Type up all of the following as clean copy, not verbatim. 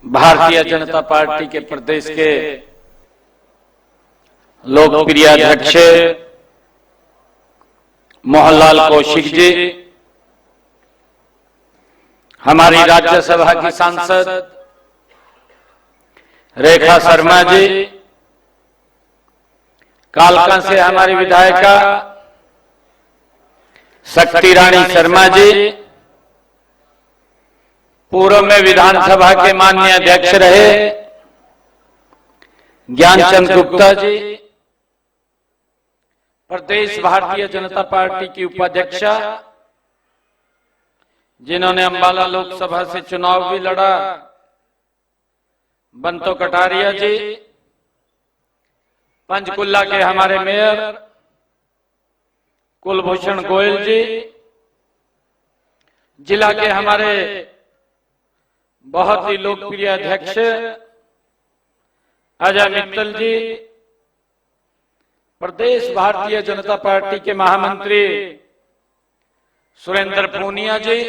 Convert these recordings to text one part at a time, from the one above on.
Bharatiya Janata party के प्रदेश के लोकप्रिय अध्यक्ष मोहनलाल कौशिक जी, हमारी राज्यसभा की सांसद रेखा शर्मा जी, कालका से हमारी विधायिका शक्ति रानी शर्मा जी, पूर्व में विधानसभा के माननीय अध्यक्ष रहे ज्ञानचंद गुप्ता जी, प्रदेश भारतीय जनता पार्टी की उपाध्यक्षा जिन्होंने अंबाला लोकसभा से चुनाव भी लड़ा, बंतो कटारिया जी, पंचकुला के हमारे मेयर कुलभूषण गोयल जी, जिला के हमारे बहुत ही लोकप्रिय अध्यक्ष अजय मित्तल जी, प्रदेश भारतीय जनता पार्टी के महामंत्री सुरेंद्र पूनिया जी,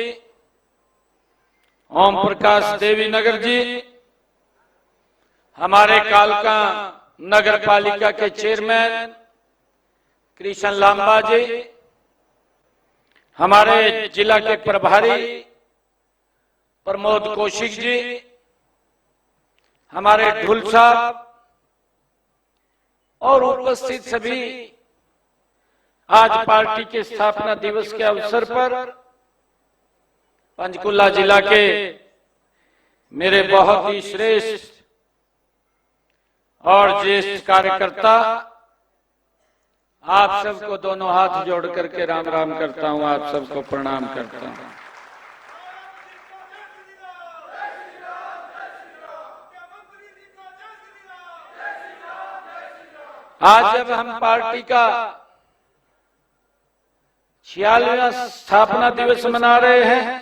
ओम प्रकाश देवीनगर जी, हमारे कालका नगर पालिका के चेयरमैन कृष्ण लांबा जी, हमारे जिला के प्रभारी प्रमोद कौशिक जी, हमारे ढुल साहब और उपस्थित सभी आज पार्टी के स्थापना दिवस के अवसर पर पंचकुला जिला के मेरे बहुत ही श्रेष्ठ और ज्येष्ठ कार्यकर्ता, आप सबको दोनों हाथ जोड़ करके राम राम करता हूं, आप सबको प्रणाम करता हूं। आज जब हम पार्टी का 46वां स्थापना दिवस मना रहे हैं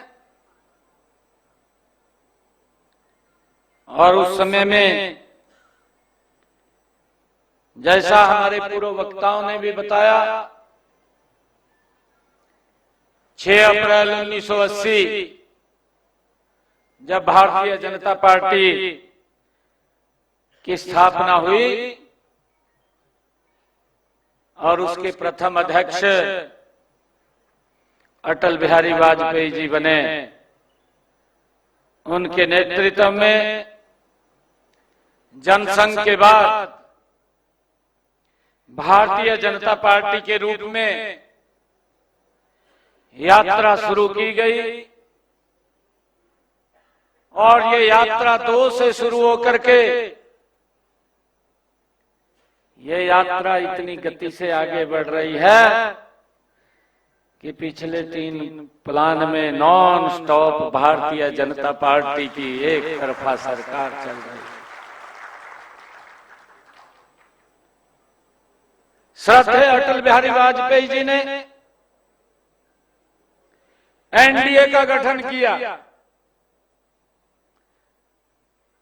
और उस समय में जैसा हमारे पूर्व वक्ताओं ने भी बताया, 6 अप्रैल 1980 जब भारतीय जनता पार्टी की स्थापना हुई और उसके प्रथम अध्यक्ष अटल बिहारी वाजपेयी जी बने, उनके नेतृत्व में जनसंघ के बाद भारतीय जनता पार्टी के रूप में यात्रा शुरू की गई और ये यात्रा 2 से शुरू होकर के ये यात्रा इतनी गति से आगे बढ़ रही है कि पिछले 3 प्लान में non stop Bharatiya Janata party की एक तरफा सरकार चल रही है। श्रद्धेय अटल बिहारी वाजपेयी जी ने एनडीए का गठन किया।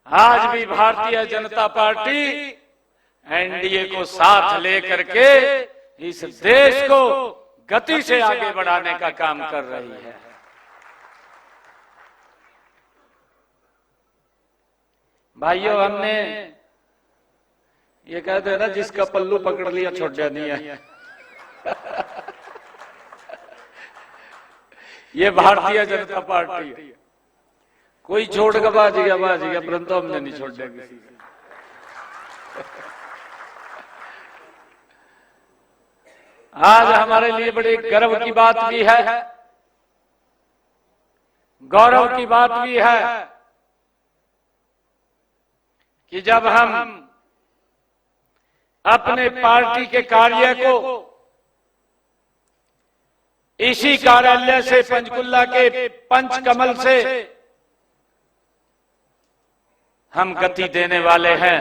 आज भी भारतीय जनता पार्टी एनडीए को साथ लेकर के इस देश को गति से आगे बढ़ाने का काम कर रही है। भाइयों, हमने ये कहते हैं ना, जिसका पल्लू पकड़ लिया छोड़ जानी है। ये भारतीय जनता पार्टी है, कोई छोड़ के बाज गया, परंतु हमने नहीं छोड़ दिया किसी से। आज हमारे लिए बड़े गर्व की बात भी है, गौरव की बात भी है कि जब हम अपने पार्टी के कार्य को इसी कार्यालय से, पंचकुला के पंचकमल से हम गति देने वाले हैं।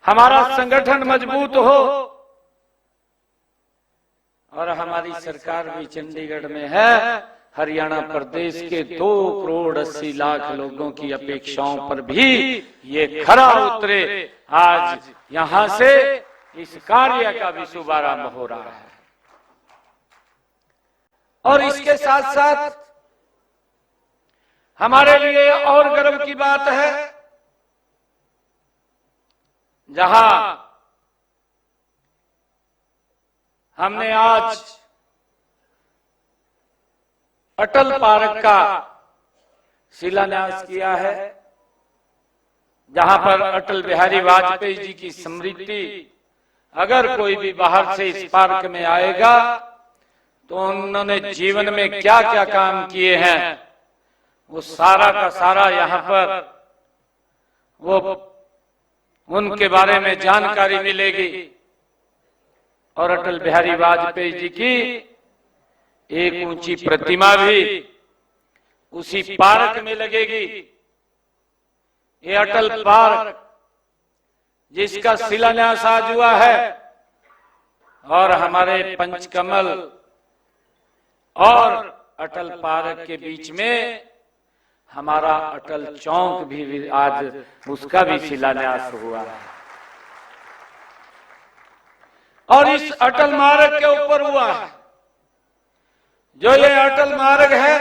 हमारा संगठन मजबूत हो और हमारी सरकार भी चंडीगढ़ में है। हरियाणा प्रदेश के 2 करोड़ 80 लाख लोगों की अपेक्षाओं पर भी ये खरा उतरे। आज यहां से इस कार्य का भी शुभारंभ हो रहा है और इसके साथ साथ हमारे लिए और गर्व की बात है, जहां हमने आज अटल पार्क का शिलान्यास किया है, जहां पर अटल बिहारी वाजपेयी जी की स्मृति, अगर कोई भी बाहर से इस पार्क में आएगा तो उन्होंने जीवन में क्या क्या काम किए हैं वो सारा का सारा यहाँ पर वो उनके बारे में जानकारी मिलेगी। और अटल बिहारी वाजपेयी जी की एक ऊंची प्रतिमा भी उसी पार्क में लगेगी। ये अटल पार्क जिसका शिलान्यास आज हुआ है, और हमारे पंचकमल और अटल पार्क के बीच में हमारा अटल चौक भी आज उसका भी शिलान्यास हुआ है। और इस अटल मार्ग के ऊपर हुआ है, जो ये अटल मार्ग है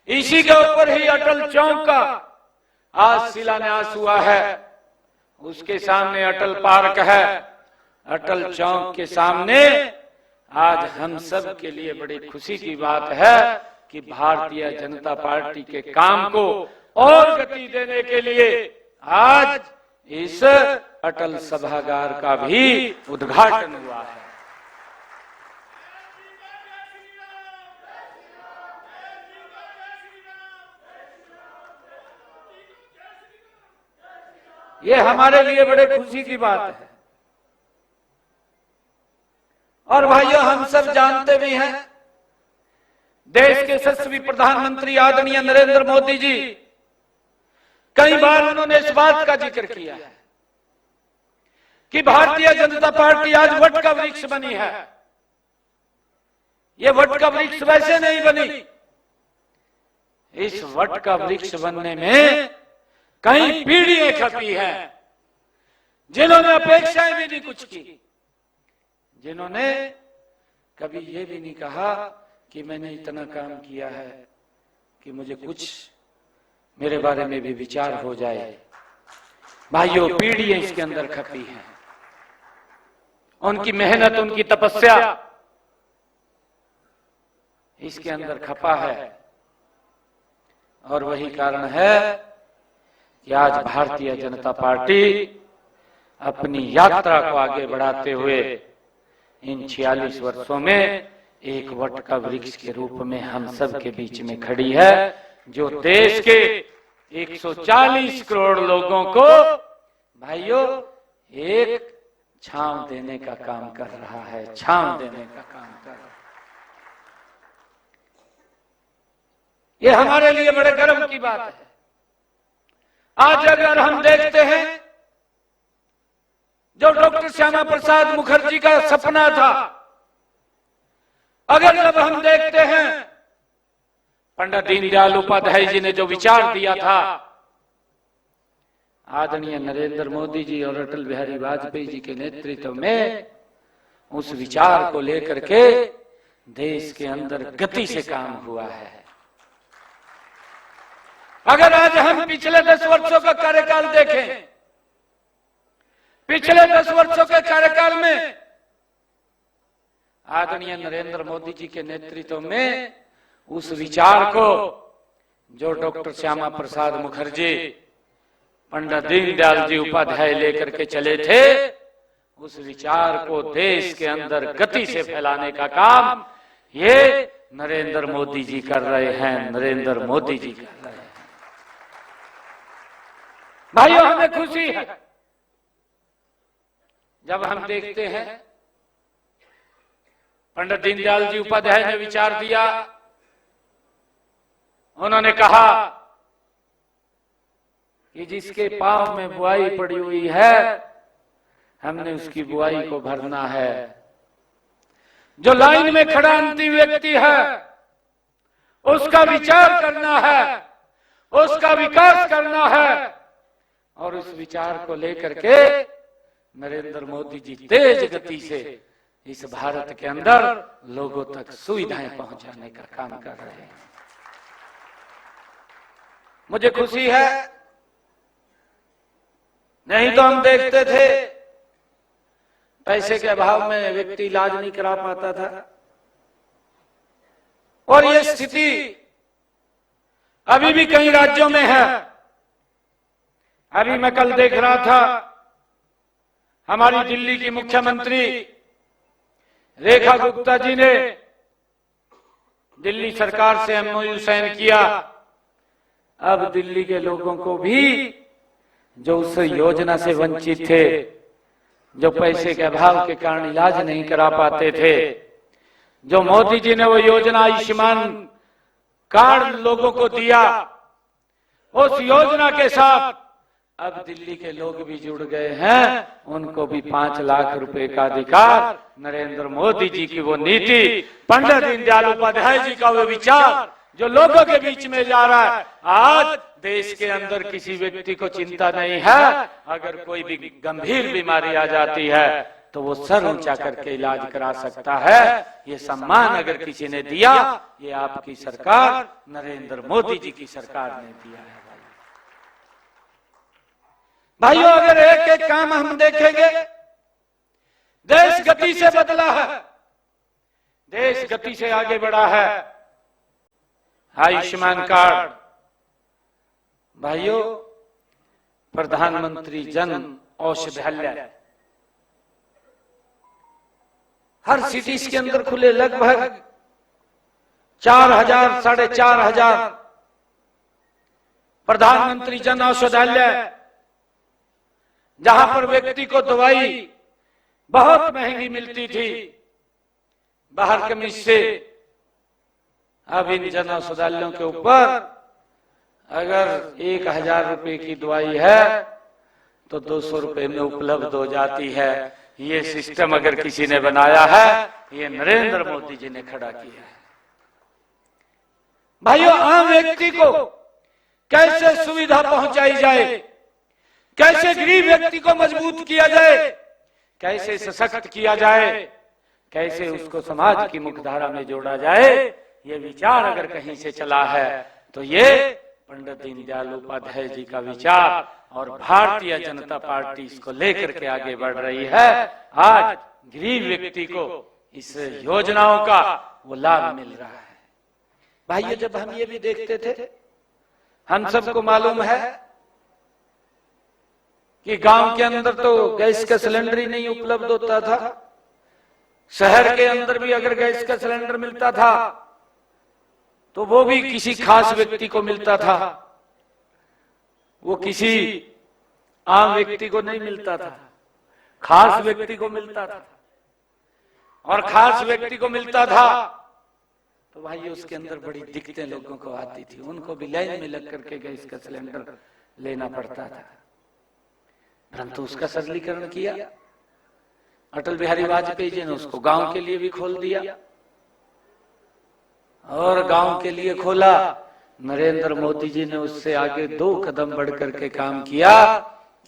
इसी के ऊपर ही अटल चौक का आज शिलान्यास हुआ है। उसके सामने अटल पार्क है, अटल चौक के सामने आज हम सब के लिए बड़ी खुशी की बात है कि भारतीय जनता पार्टी के काम को और गति देने के लिए आज इस अटल सभागार का भी उद्घाटन हुआ है। ये हमारे लिए बड़े खुशी की बात है। और भाइयों, हम सब जानते भी हैं, देश के यशस्वी प्रधानमंत्री आदरणीय नरेंद्र मोदी जी कई बार उन्होंने इस बात का जिक्र किया है कि भारतीय जनता पार्टी आज वट का वृक्ष बनी है। ये वट का वृक्ष वैसे नहीं बनी, इस वट का वृक्ष बनने में कई पीढ़ियां खपी हैं, जिन्होंने अपेक्षाएं भी नहीं कुछ की, जिन्होंने कभी ये भी नहीं कहा कि मैंने इतना काम किया है कि मुझे कुछ मेरे बारे में भी विचार हो जाए। भाइयों, पीढ़ियां इसके अंदर खपी हैं, उनकी मेहनत, उनकी तपस्या इसके अंदर खपा है। और वही कारण है कि आज भारतीय जनता पार्टी अपनी यात्रा को आगे बढ़ाते हुए इन 46 वर्षों में एक वट का वृक्ष के रूप में हम सब के बीच में खड़ी है, जो देश के 140 करोड़ लोगों को भाइयों एक छांव देने का काम कर रहा है, छांव देने का काम कर रहा है। ये हमारे लिए बड़े गर्व की बात है। आज अगर हम देखते हैं, जो डॉक्टर श्यामा प्रसाद मुखर्जी का सपना था, अगर जब हम देखते हैं पंडित दीनदयाल उपाध्याय जी ने जो विचार दिया था, आदरणीय नरेंद्र मोदी जी और अटल बिहारी वाजपेयी जी के नेतृत्व में उस विचार को लेकर के देश के अंदर गति से काम हुआ है। अगर आज हम पिछले 10 वर्षों का कार्यकाल देखें, पिछले 10 वर्षों के कार्यकाल में आदरणीय नरेंद्र मोदी जी के नेतृत्व में उस विचार को जो डॉक्टर श्यामा प्रसाद मुखर्जी, पंडित दीनदयाल जी उपाध्याय लेकर के चले थे, उस विचार को देश के अंदर गति से फैलाने का काम ये नरेंद्र मोदी जी कर रहे हैं, नरेंद्र मोदी जी कर रहे हैं। भाइयों, हमें खुशी है जब हम देखते हैं पंडित दीनदयाल जी उपाध्याय ने विचार दिया, उन्होंने कहा कि जिसके पांव में बुआई पड़ी हुई है हमने उसकी बुआई को भरना है। जो लाइन में खड़ा अंतिम व्यक्ति है उसका विचार करना है, उसका विकास करना है। और उस विचार को लेकर के नरेंद्र मोदी जी तेज गति से इस भारत के अंदर लोगों तक सुविधाएं पहुंचाने का काम कर रहे हैं। मुझे खुशी है, नहीं तो हम देखते थे पैसे के अभाव में व्यक्ति इलाज नहीं करा पाता था। और ये स्थिति अभी भी कई राज्यों में है। अभी मैं कल देख रहा था, हमारी दिल्ली की मुख्यमंत्री रेखा गुप्ता जी ने दिल्ली सरकार से एमओयू साइन किया। अब दिल्ली के लोगों को भी जो उस योजना से वंचित थे, जो पैसे के अभाव के कारण इलाज नहीं करा पाते थे, जो मोदी जी ने वो योजना आयुष्मान कार्ड लोगों को दिया, उस योजना के साथ अब दिल्ली के लोग भी जुड़ गए हैं। उनको भी 5 लाख रुपए का अधिकार, नरेंद्र मोदी जी की वो नीति, पंडित दीनदयाल उपाध्याय जी का वो विचार जो लोगों के बीच में जा रहा है। आज देश के अंदर किसी व्यक्ति को चिंता नहीं है, अगर कोई भी गंभीर बीमारी आ जाती है तो वो सर ऊंचा करके इलाज करा सकता है। ये सम्मान अगर किसी ने दिया, ये आपकी सरकार, नरेंद्र मोदी जी की सरकार ने दिया है। भाइयों, अगर एक एक काम हम देखेंगे, देश गति से बदला है, देश गति से आगे बढ़ा है। आयुष्मान कार्ड, भाइयों, प्रधानमंत्री जन औषधालय हर सिटीज के अंदर खुले, लगभग 4,000 साढ़े 4,000 प्रधानमंत्री जन औषधालय, जहां पर व्यक्ति को दवाई बहुत महंगी मिलती थी बाहर के मिस से। अब इन जन औषधालयों के ऊपर अगर 1,000 रुपए की दवाई है तो 200 रुपए में उपलब्ध हो जाती है। ये सिस्टम अगर किसी ने बनाया है, ये नरेंद्र मोदी जी ने खड़ा किया है। भाइयों, आम व्यक्ति को कैसे सुविधा पहुंचाई जाए, कैसे गरीब व्यक्ति को मजबूत किया जाए, कैसे सशक्त किया जाए, कैसे उसको समाज की मुख्यधारा में जोड़ा जाए, ये विचार अगर कहीं से चला है तो ये पंडित दीनदयाल उपाध्याय जी का विचार, और भारतीय जनता पार्टी इसको लेकर के आगे बढ़ रही है। आज गरीब व्यक्ति को इस योजनाओं का वो लाभ मिल रहा है। भाइयों, जब हम ये भी देखते थे, हम सबको मालूम है कि गांव के अंदर तो गैस का सिलेंडर ही नहीं उपलब्ध होता था। शहर के अंदर भी अगर गैस का सिलेंडर मिलता था तो वो भी किसी खास व्यक्ति को मिलता था, वो किसी आम व्यक्ति को नहीं मिलता था, खास व्यक्ति को मिलता था। और खास व्यक्ति को मिलता था तो भाई उसके अंदर बड़ी दिक्कतें लोगों को आती थी, उनको भी लाइन में लग करके गैस का सिलेंडर लेना पड़ता था। परंतु उसका सरलीकरण किया अटल बिहारी वाजपेयी जी ने, उसको गांव के लिए भी खोल दिया। और गांव के लिए खोला, नरेंद्र मोदी जी ने उससे आगे 2 कदम बढ़ करके काम किया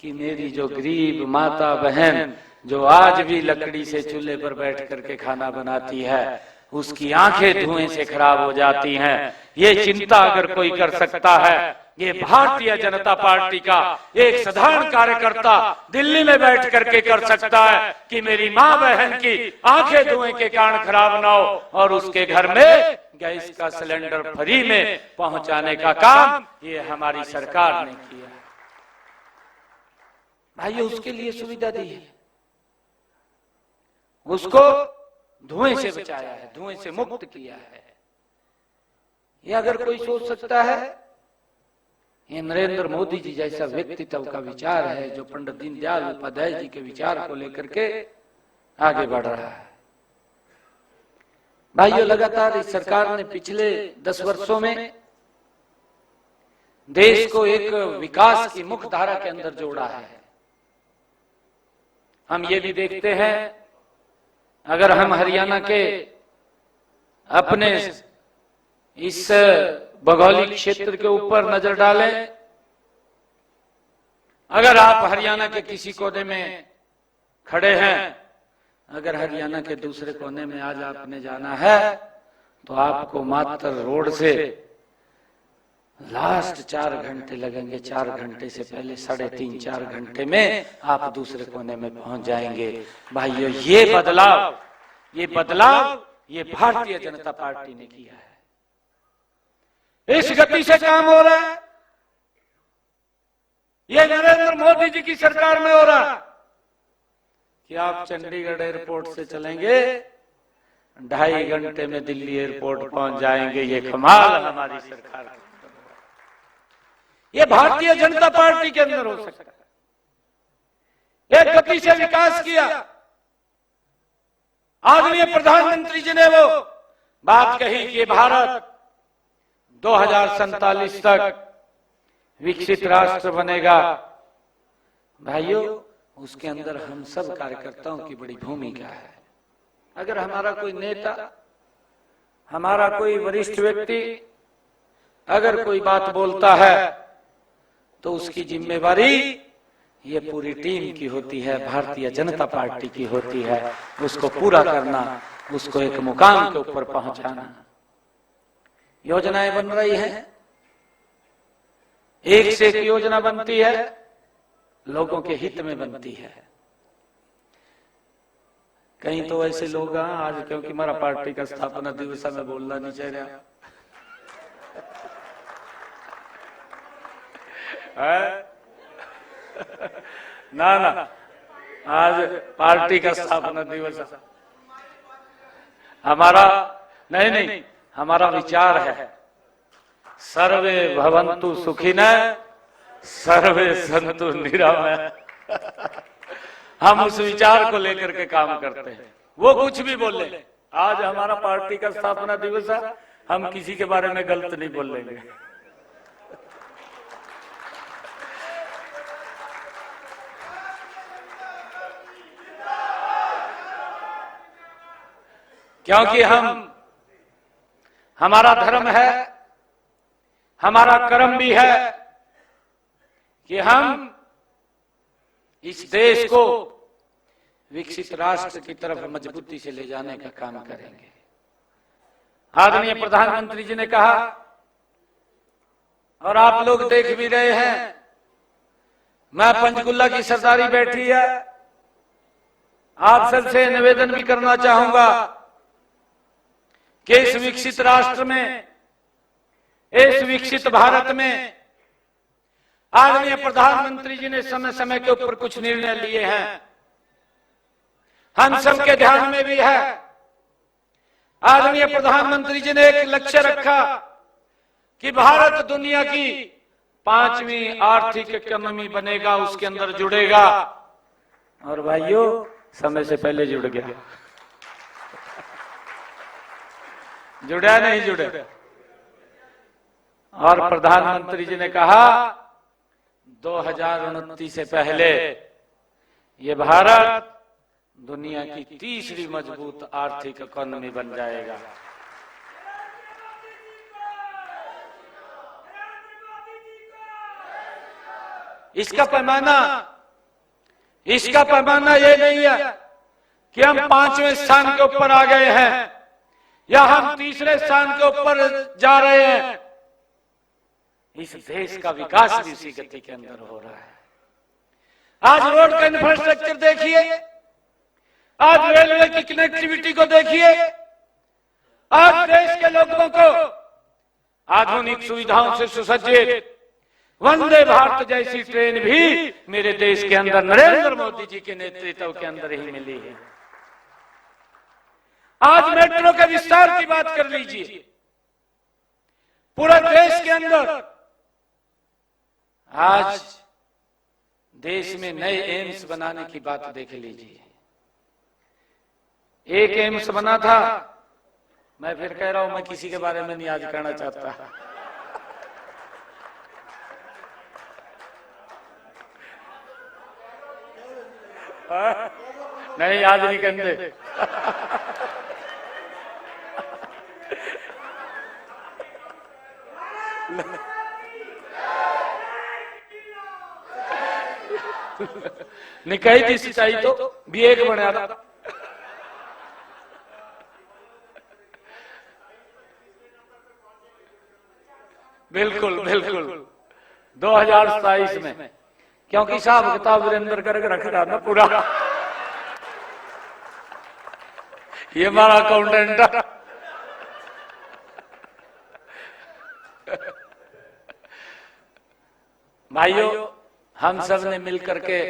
कि मेरी जो गरीब माता बहन जो आज भी लकड़ी से चूल्हे पर बैठ करके खाना बनाती है, उसकी आंखें धुएं से खराब हो जाती हैं। ये चिंता अगर कोई कर सकता है, ये भारतीय जनता पार्टी का एक साधारण कार्यकर्ता दिल्ली में बैठ करके कर सकता है कि मेरी माँ बहन की आंखें धुएं के कारण खराब ना हो और उसके घर में गैस का सिलेंडर फ्री में पहुंचाने का काम ये हमारी सरकार ने किया। भाई उसके लिए सुविधा दी है, उसको धुएं से बचाया है, धुएं से मुक्त किया है। ये अगर कोई सोच सकता है, ये नरेंद्र मोदी जी जैसा व्यक्तित्व का विचार है जो पंडित दीनदयाल उपाध्याय जी के विचार को लेकर के आगे बढ़ रहा है। भाइयों, लगातार इस सरकार ने पिछले 10 वर्षों में देश को एक विकास की मुख्य धारा के अंदर जोड़ा है। हम ये भी देखते हैं, अगर हम हरियाणा के अपने इस भौगोलिक क्षेत्र के ऊपर नजर डालें, अगर आप हरियाणा के किसी कोने में खड़े हैं, अगर हरियाणा के दूसरे कोने में आज आपने जाना है तो आपको मात्र रोड से लास्ट 4 घंटे लगेंगे, 4 घंटे से पहले 3.5-4 घंटे में आप दूसरे कोने में पहुंच जाएंगे। भाइयों, ये बदलाव ये भारतीय जनता पार्टी ने किया है। इस गति से काम हो रहा है, ये नरेंद्र मोदी जी की सरकार में हो रहा है कि आप चंडीगढ़ एयरपोर्ट से चलेंगे, 2.5 घंटे में दिल्ली एयरपोर्ट पहुंच जाएंगे। ये कमाल हमारी सरकार का, ये भारतीय जनता पार्टी के अंदर हो सकता है। एक गति से विकास किया। आदरणीय प्रधानमंत्री जी ने वो बात कही कि भारत 2047 तक विकसित राष्ट्र बनेगा। भाइयों, उसके अंदर हम सब कार्यकर्ताओं की बड़ी भूमिका है। अगर हमारा कोई नेता, हमारा कोई वरिष्ठ व्यक्ति अगर कोई बात बोलता है तो उसकी जिम्मेवारी ये पूरी टीम की होती है, भारतीय जनता पार्टी की होती है। उसको पूरा करना, उसको एक मुकाम के ऊपर पहुंचाना। योजनाएं बन रही हैं, एक से एक योजना बनती है, लोगों के हित में बनती है। कहीं तो ऐसे लोग आज, क्योंकि हमारा पार्टी का स्थापना दिवस में बोलना नहीं चाह रहा ना, आज पार्टी का स्थापना दिवस हमारा नहीं, हमारा विचार है सर्वे भवन्तु सुखिनः सर्वे सन्तु निरामयः। हम उस विचार को लेकर के काम करते हैं। वो कुछ भी बोले, आज हमारा पार्टी का स्थापना दिवस है, हम किसी के बारे में गलत नहीं बोलेंगे। क्योंकि हमारा धर्म है, हमारा कर्म भी है कि हम इस देश को विकसित राष्ट्र की तरफ मजबूती से ले जाने का काम करेंगे। आदरणीय प्रधानमंत्री जी ने कहा, और आप लोग देख भी रहे हैं, मैं पंचकुला की सरदारी बैठी है, आप सबसे निवेदन भी करना चाहूंगा कि इस विकसित राष्ट्र में, इस विकसित भारत में आदरणीय प्रधानमंत्री जी ने समय समय के ऊपर कुछ निर्णय लिए हैं, हम सबके ध्यान में भी है। आदरणीय प्रधानमंत्री जी ने एक लक्ष्य रखा कि भारत दुनिया की 5वीं आर्थिक इकोनॉमी बनेगा, उसके अंदर जुड़ेगा। और भाइयों, समय से पहले जुड़ गया। जुड़ा नहीं जुड़े। और प्रधानमंत्री जी ने कहा 2029 से पहले ये भारत दुनिया की तीसरी मजबूत आर्थिक इकोनॉमी बन जाएगा। इसका पैमाना ये नहीं है कि हम 5वें स्थान के ऊपर आ गए हैं या हम तीसरे स्थान के ऊपर जा रहे हैं। इस देश का विकास भी इसी गति के अंदर हो रहा है। आज रोड का इंफ्रास्ट्रक्चर देखिए, आज रेलवे की कनेक्टिविटी को देखिए, आज देश के लोगों को आधुनिक सुविधाओं से सुसज्जित वंदे भारत जैसी ट्रेन भी मेरे देश के अंदर नरेंद्र मोदी जी के नेतृत्व के अंदर ही मिली है। आज मेट्रो के विस्तार की बात कर लीजिए, पूरे देश के अंदर आज देश में नए एम्स बनाने की बात देख लीजिए। एक एम्स बना था, मैं फिर कह रहा हूं, मैं किसी के बारे में नहीं आज कहना चाहता। नहीं, आज नहीं कहते। निकाई थी सिंचाई तो भी एक बना था। बिल्कुल बिल्कुल 2027 में, क्योंकि साहब किताब वीरेंद्र करके रख रहा ना पूरा। ये हमारा अकाउंटेंट। भाइयों, हम सब ने मिलकर के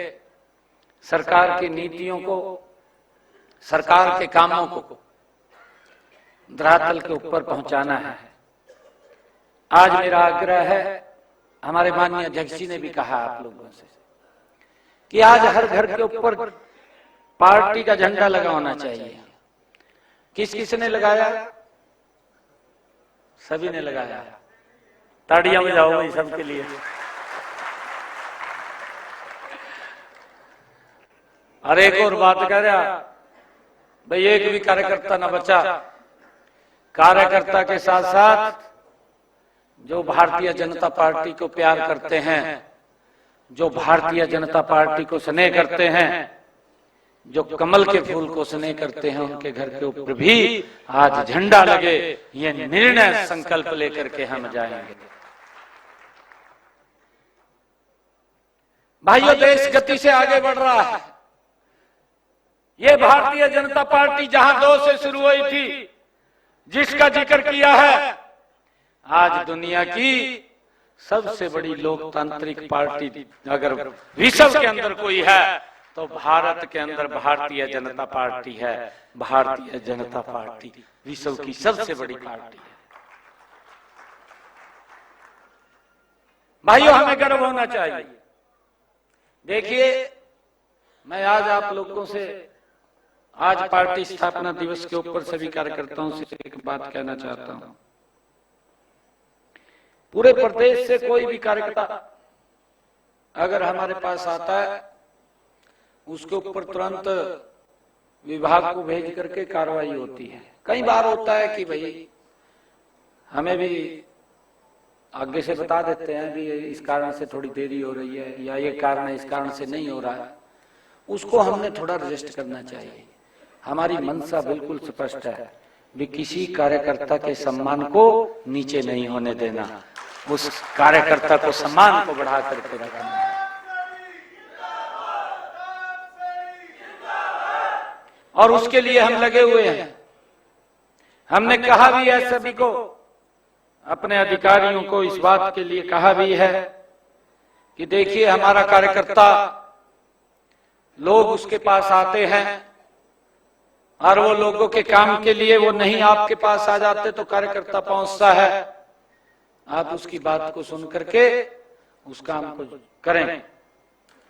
सरकार की नीतियों को, सरकार के कामों को धरातल के ऊपर पहुंचाना है। आज मेरा आग्रह है, हमारे माननीय अध्यक्ष जी ने भी कहा आप लोगों से कि आज हर घर के ऊपर पार्टी का झंडा लगा होना चाहिए। किस किस ने लगाया? सभी ने लगाया। ताड़ियां बजाओ भाई सबके लिए। और एक और बात कह रहा भाई, एक भी कार्यकर्ता न बचा। कार्यकर्ता के साथ साथ जो भारतीय जनता पार्टी को प्यार करते हैं, जो भारतीय जनता पार्टी को स्नेह करते हैं, जो कमल के फूल को स्नेह करते हैं, उनके घर के ऊपर भी आज झंडा लगे। ये निर्णय संकल्प लेकर के हम जाएंगे। भाइयों, देश गति से आगे बढ़ रहा है। ये भारतीय जनता पार्टी जहां 2 से शुरू हुई थी, जिसका जिक्र किया है, आज दुनिया की सबसे बड़ी लोकतांत्रिक पार्टी अगर विश्व के अंदर कोई है तो भारत के अंदर भारतीय जनता पार्टी है। भारतीय जनता पार्टी विश्व की सबसे बड़ी पार्टी है। भाइयों, हमें गर्व होना चाहिए। देखिए, मैं आज आप लोगों से आज पार्टी स्थापना दिवस के ऊपर सभी कार्यकर्ताओं से एक बात कहना चाहता हूं। पूरे प्रदेश से कोई भी कार्यकर्ता अगर हमारे पास आता है, उसके ऊपर तुरंत विभाग को भेज करके कार्रवाई होती है। कई बार होता है कि भाई हमें भी आगे से बता देते हैं भी इस कारण से थोड़ी देरी हो रही है, या ये कारण है इस कारण से नहीं हो रहा है। उसको हमने थोड़ा रजिस्ट करना चाहिए। हमारी मंशा बिल्कुल स्पष्ट है भी किसी कार्यकर्ता के सम्मान को नीचे नहीं होने देना, उस कार्यकर्ता को सम्मान को बढ़ा करके रखना। और उसके लिए हम लगे हुए हैं। हमने कहा भी है सभी को, अपने अधिकारियों को इस बात के लिए कहा भी है कि देखिए, हमारा कार्यकर्ता, लोग उसके पास आते हैं और वो लोगों के काम के लिए वो नहीं आपके पास आ जाते तो कार्यकर्ता पहुंचता है। आप उसकी बात को सुन करके उस काम को करें,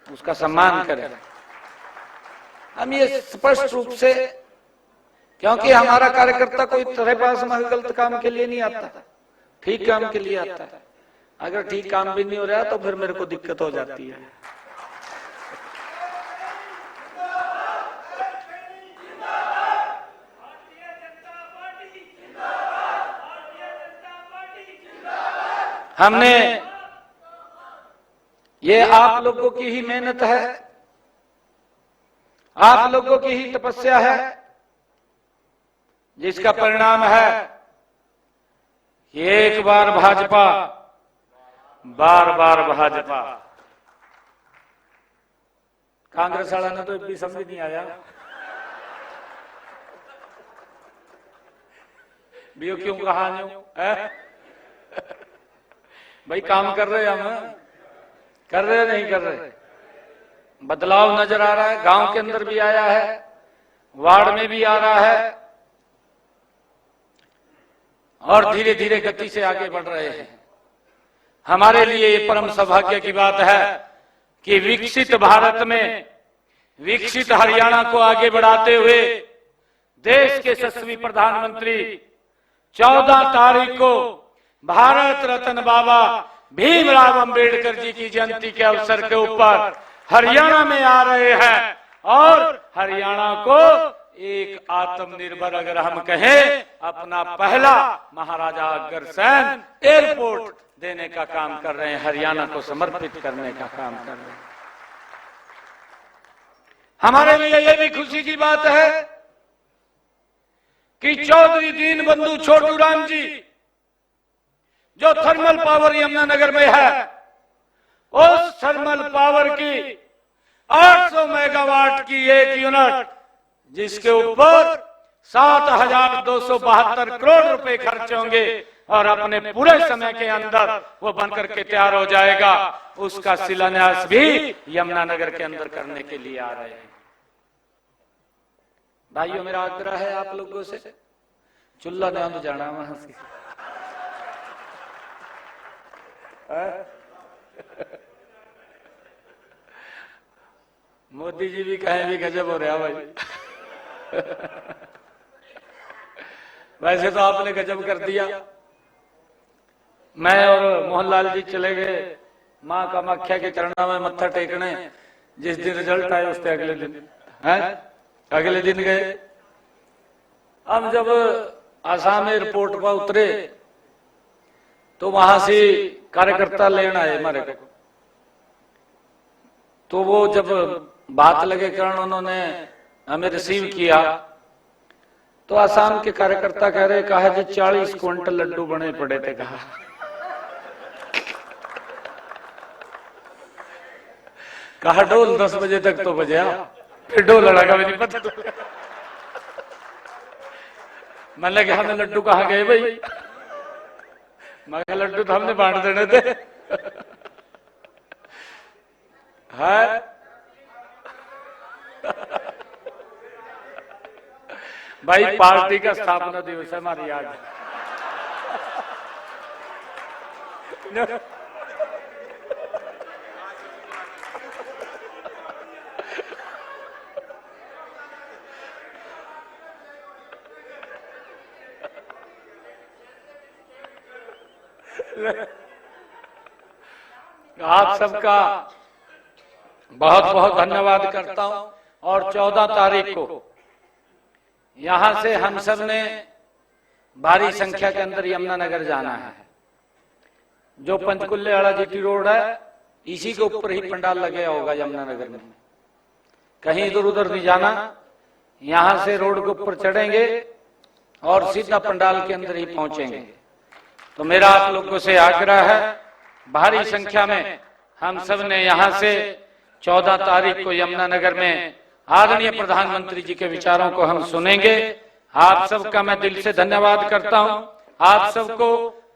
उसका सम्मान करें। हम ये स्पष्ट रूप से, क्योंकि हमारा कार्यकर्ता कोई तरह पास गलत काम के लिए नहीं आता, ठीक काम के लिए आता है। अगर ठीक काम भी नहीं हो रहा तो फिर मेरे को दिक्कत हो जाती है। हमने, ये आप लोगों की ही मेहनत है, आप लोगों की ही तपस्या है, जिसका परिणाम है एक बार भाजपा, बार बार भाजपा। कांग्रेस वाला ने तो भी समझ नहीं आया भी क्यों कहा भाई, काम कर रहे हम, कर रहे नहीं कर रहे। बदलाव नजर आ रहा है, गांव के अंदर भी आया है, वार्ड में भी आ रहा है, और धीरे धीरे गति से आगे बढ़ रहे हैं। हमारे लिए ये परम सौभाग्य की बात है कि विकसित भारत में विकसित हरियाणा को आगे बढ़ाते हुए देश के यशस्वी प्रधानमंत्री 14 तारीख को भारत रत्न बाबा भीमराव अंबेडकर जी की जयंती के अवसर के ऊपर हरियाणा में आ रहे हैं। और हरियाणा को एक आत्मनिर्भर, अगर हम कहें, अपना पहला महाराजा अग्रसेन एयरपोर्ट देने का काम कर रहे हैं, हरियाणा को समर्पित करने का काम कर रहे हैं। हमारे लिए यह भी खुशी की बात है कि चौधरी दीनबंधु छोटू राम जी जो थर्मल पावर यमुनानगर में है, उस थर्मल पावर की 800 मेगावाट की एक यूनिट, जिसके ऊपर 7,272 करोड़ रुपए खर्च होंगे और अपने पूरे समय के अंदर वो बनकर के तैयार हो जाएगा, उसका शिलान्यास भी यमुनानगर के अंदर करने के लिए आ रहे हैं। भाइयों, मेरा आग्रह है आप लोगों से, चुल्ला ने तो जाना वहां से मोदी जी भी कहें भी गजब हो रहा भाई। वैसे तो आपने गजब कर दिया। मैं और मोहनलाल जी चले गए माँ कामाख्या के चरणों में मत्था टेकने। जिस दिन रिजल्ट आए उसके अगले दिन गए। हम जब आसाम एयरपोर्ट पर उतरे तो वहां से कार्यकर्ता लेने आए हमारे को। तो वो जब बात लगे कारण उन्होंने हमें रिसीव किया तो आसाम के कार्यकर्ता कह रहे, कहा जी 40 क्विंटल लड्डू बने पड़े थे। कहा ढोल 10 बजे तक तो बजा, फिर ढोल लगा भी नहीं पता। मैंने कहा हमें लड्डू कहाँ गए भाई? मैं लड्डू तो हमने बांट देने थे। है भाई, पार्टी का स्थापना दिवस है हमारी आज। आप सबका बहुत बहुत धन्यवाद करता हूं। और 14 तारीख को यहां से हम सब ने भारी संख्या के अंदर यमुनानगर जाना है। जो पंचकुल्ले वाला जीटी रोड है, इसी के ऊपर ही पंडाल लगे होगा यमुनानगर में, कहीं इधर उधर नहीं जाना। यहां से रोड के ऊपर चढ़ेंगे और सीधा पंडाल के अंदर ही पहुंचेंगे। तो मेरा आप लोगों से आग्रह है, भारी संख्या में हम सब ने यहां से 14 तारीख को यमुनानगर में आदरणीय प्रधानमंत्री जी के विचारों को हम सुनेंगे। आप सबका मैं दिल से धन्यवाद करता हूं। आप सबको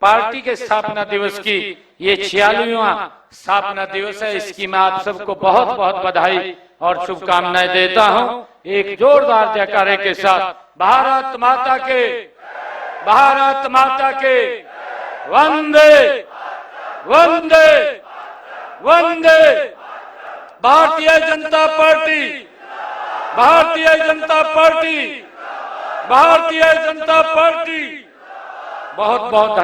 पार्टी के स्थापना दिवस की ये 46वां स्थापना दिवस है, इसकी मैं आप सबको बहुत बहुत बधाई और शुभकामनाएं देता हूं। एक जोरदार जयकारे के साथ भारत माता के, भारत माता के वंदे वंदे वंदे। Bharatiya Janata party, Bharatiya Janata party, Bharatiya Janata party. बहुत बहुत